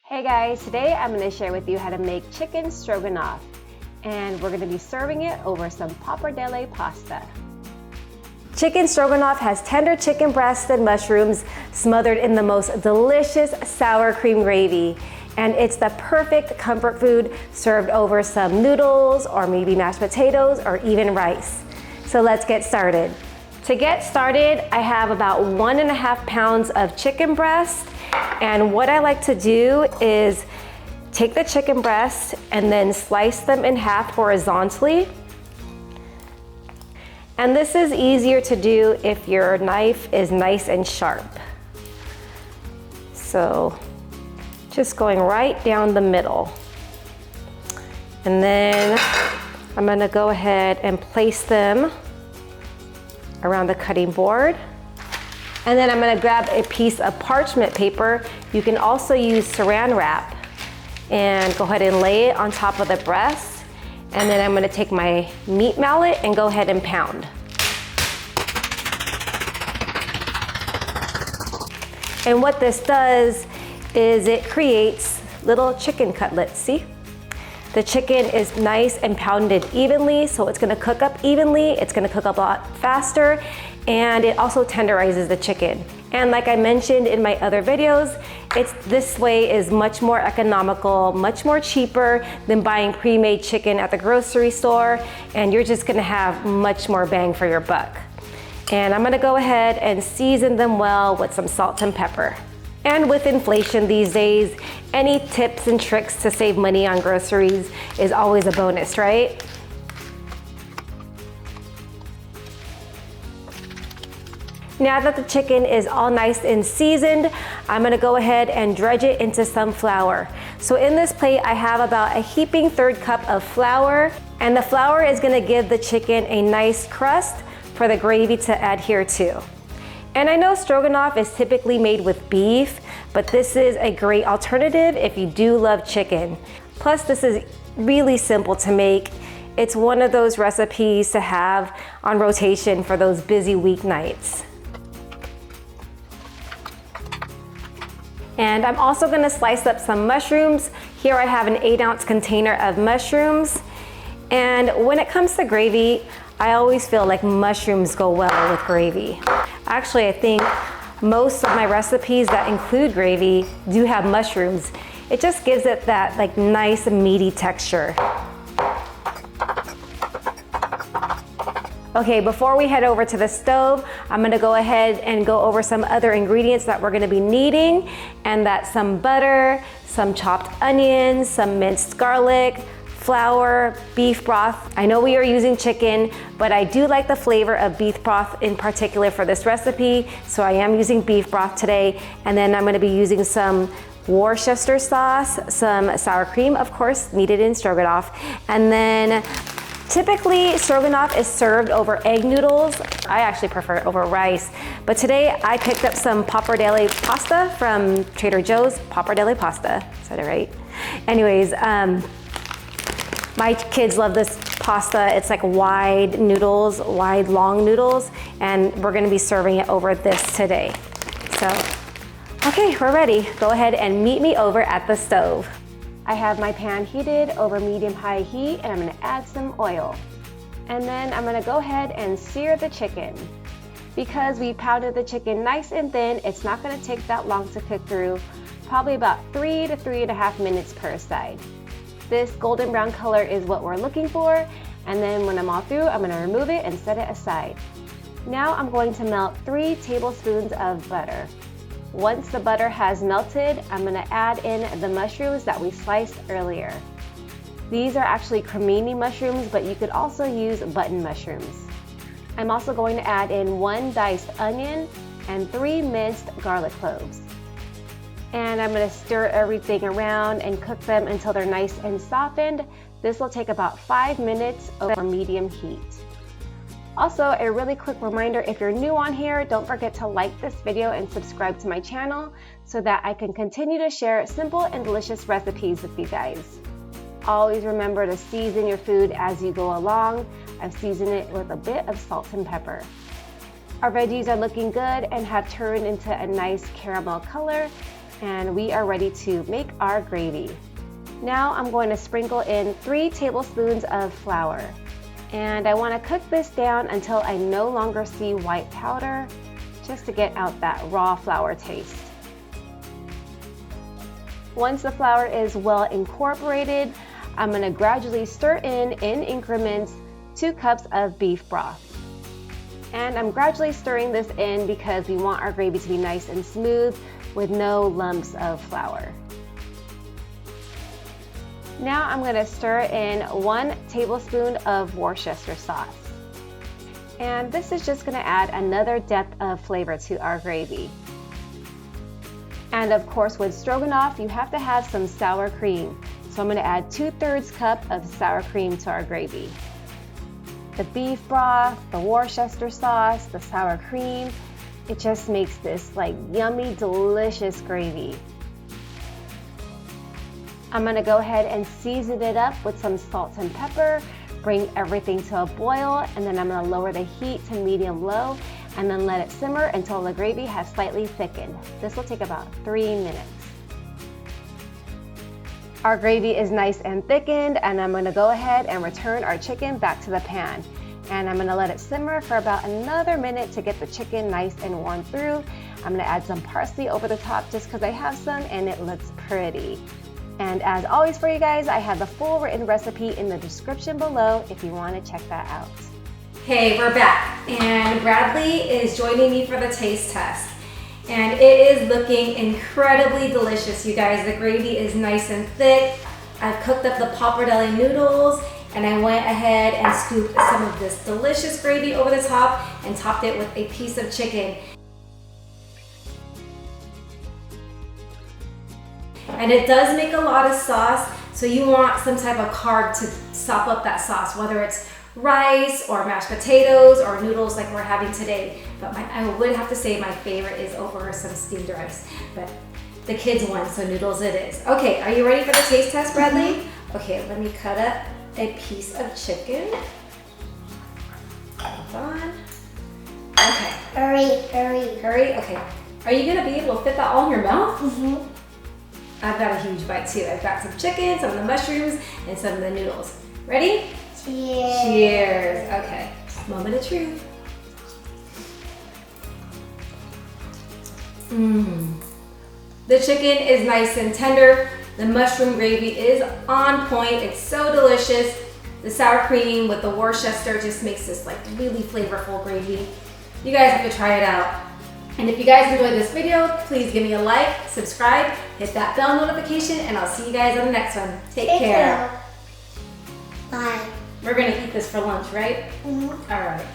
Hey guys, today I'm going to share with you how to make chicken stroganoff, and we're going to be serving it over some pappardelle pasta. Chicken stroganoff has tender chicken breasts and mushrooms smothered in the most delicious sour cream gravy, and it's the perfect comfort food served over some noodles or maybe mashed potatoes or even rice. So let's get started. To get started, I have about 1.5 pounds of chicken breast. And what I like to do is take the chicken breasts and then slice them in half horizontally. And this is easier to do if your knife is nice and sharp. So just going right down the middle. And then I'm gonna go ahead and place them around the cutting board. And then I'm gonna grab a piece of parchment paper. You can also use saran wrap and go ahead and lay it on top of the breast. And then I'm gonna take my meat mallet and go ahead and pound. And what this does is it creates little chicken cutlets, see? The chicken is nice and pounded evenly, so it's gonna cook up evenly, it's gonna cook up a lot faster, and it also tenderizes the chicken. And like I mentioned in my other videos, this way is much more economical, much more cheaper than buying pre-made chicken at the grocery store, and you're just gonna have much more bang for your buck. And I'm gonna go ahead and season them well with some salt and pepper. And with inflation these days, any tips and tricks to save money on groceries is always a bonus, right? Now that the chicken is all nice and seasoned, I'm gonna go ahead and dredge it into some flour. So in this plate, I have about a heaping 1/3 cup of flour, and the flour is gonna give the chicken a nice crust for the gravy to adhere to. And I know stroganoff is typically made with beef, but this is a great alternative if you do love chicken. Plus, this is really simple to make. It's one of those recipes to have on rotation for those busy weeknights. And I'm also gonna slice up some mushrooms. Here I have an 8-ounce container of mushrooms. And when it comes to gravy, I always feel like mushrooms go well with gravy. Actually, I think most of my recipes that include gravy do have mushrooms. It just gives it that like nice meaty texture. Okay, before we head over to the stove, I'm gonna go ahead and go over some other ingredients that we're gonna be needing, and that's some butter, some chopped onions, some minced garlic, flour, beef broth. I know we are using chicken, but I do like the flavor of beef broth in particular for this recipe, so I am using beef broth today. And then I'm gonna be using some Worcester sauce, some sour cream, of course, needed in stroganoff. And then typically stroganoff is served over egg noodles. I actually prefer it over rice, but today I picked up some pappardelle pasta from Trader Joe's. Pappardelle pasta, said it right. Anyways, my kids love this pasta. It's like wide noodles, wide long noodles, and we're gonna be serving it over this today. So, okay, we're ready. Go ahead and meet me over at the stove. I have my pan heated over medium-high heat, and I'm gonna add some oil. And then I'm gonna go ahead and sear the chicken. Because we pounded the chicken nice and thin, it's not gonna take that long to cook through, probably about 3 to 3.5 minutes per side. This golden brown color is what we're looking for, and then when I'm all through, I'm gonna remove it and set it aside. Now I'm going to melt 3 tablespoons of butter. Once the butter has melted, I'm gonna add in the mushrooms that we sliced earlier. These are actually cremini mushrooms, but you could also use button mushrooms. I'm also going to add in 1 diced onion and 3 minced garlic cloves. And I'm gonna stir everything around and cook them until they're nice and softened. This will take about 5 minutes over medium heat. Also, a really quick reminder, if you're new on here, don't forget to like this video and subscribe to my channel so that I can continue to share simple and delicious recipes with you guys. Always remember to season your food as you go along. I've seasoned it with a bit of salt and pepper. Our veggies are looking good and have turned into a nice caramel color. And we are ready to make our gravy. Now I'm going to sprinkle in 3 tablespoons of flour. And I want to cook this down until I no longer see white powder, just to get out that raw flour taste. Once the flour is well incorporated, I'm going to gradually stir in increments 2 cups of beef broth. And I'm gradually stirring this in because we want our gravy to be nice and smooth with no lumps of flour. Now I'm going to stir in 1 tablespoon of Worcester sauce. And this is just going to add another depth of flavor to our gravy. And of course, with stroganoff, you have to have some sour cream. So I'm going to add 2/3 cup of sour cream to our gravy. The beef broth, the Worcester sauce, the sour cream, it just makes this like yummy, delicious gravy. I'm gonna go ahead and season it up with some salt and pepper, bring everything to a boil, and then I'm gonna lower the heat to medium-low and then let it simmer until the gravy has slightly thickened. This will take about 3 minutes. Our gravy is nice and thickened, and I'm gonna go ahead and return our chicken back to the pan. And I'm gonna let it simmer for about another minute to get the chicken nice and warm through. I'm gonna add some parsley over the top just because I have some and it looks pretty. And as always for you guys, I have the full written recipe in the description below if you want to check that out. Hey, we're back, and Bradley is joining me for the taste test. And it is looking incredibly delicious, you guys. The gravy is nice and thick. I've cooked up the pappardelle noodles, and I went ahead and scooped some of this delicious gravy over the top and topped it with a piece of chicken. And it does make a lot of sauce, so you want some type of carb to sop up that sauce, whether it's rice or mashed potatoes or noodles like we're having today. But I would have to say my favorite is over some steamed rice, but the kids won, so noodles it is. Okay, are you ready for the taste test, Bradley? Okay, let me cut up a piece of chicken. Hold on. Okay. Hurry, okay. Are you gonna be able to fit that all in your mouth? Mm-hmm. I've got a huge bite too. I've got some chicken, some of the mushrooms, and some of the noodles. Ready? Cheers. Cheers. Okay, moment of truth. The chicken is nice and tender. The mushroom gravy is on point. It's so delicious. The sour cream with the Worcester just makes this like really flavorful gravy. You guys have to try it out. And if you guys enjoyed this video, please give me a like, subscribe, hit that bell notification, and I'll see you guys on the next one. Take care. Bye. We're gonna eat this for lunch, right? Mm-hmm. All right.